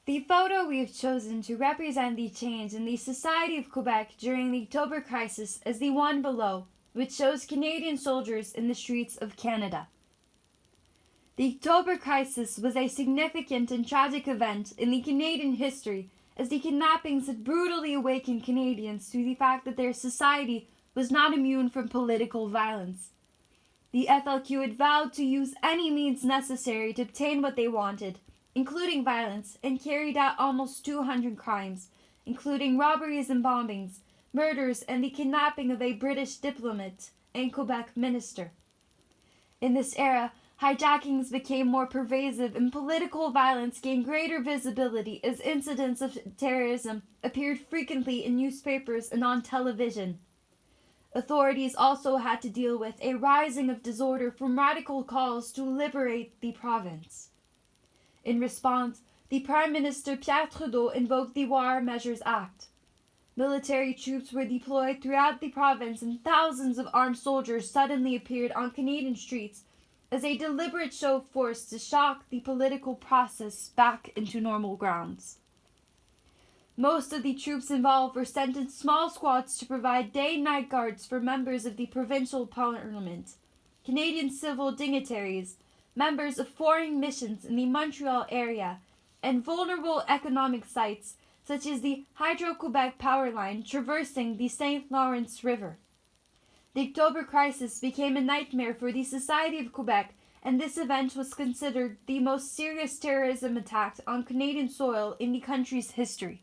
The photo we have chosen to represent the change in the society of Quebec during the October crisis is the one below, which shows Canadian soldiers in the streets of Canada. The October crisis was a significant and tragic event in the Canadian history, as the kidnappings had brutally awakened Canadians to the fact that their society was not immune from political violence. The FLQ had vowed to use any means necessary to obtain what they wanted, including violence, and carried out almost 200 crimes, including robberies and bombings, murders, and the kidnapping of a British diplomat and Quebec minister. In this era, hijackings became more pervasive and political violence gained greater visibility as incidents of terrorism appeared frequently in newspapers and on television. Authorities also had to deal with a rising of disorder from radical calls to liberate the province. In response, the Prime Minister Pierre Trudeau invoked the War Measures Act. Military troops were deployed throughout the province and thousands of armed soldiers suddenly appeared on Canadian streets as a deliberate show of force to shock the political process back into normal grounds. Most of the troops involved were sent in small squads to provide day and night guards for members of the provincial parliament, Canadian civil dignitaries, members of foreign missions in the Montreal area, and vulnerable economic sites such as the Hydro-Quebec power line traversing the St. Lawrence River. The October crisis became a nightmare for the Society of Quebec, and this event was considered the most serious terrorism attack on Canadian soil in the country's history.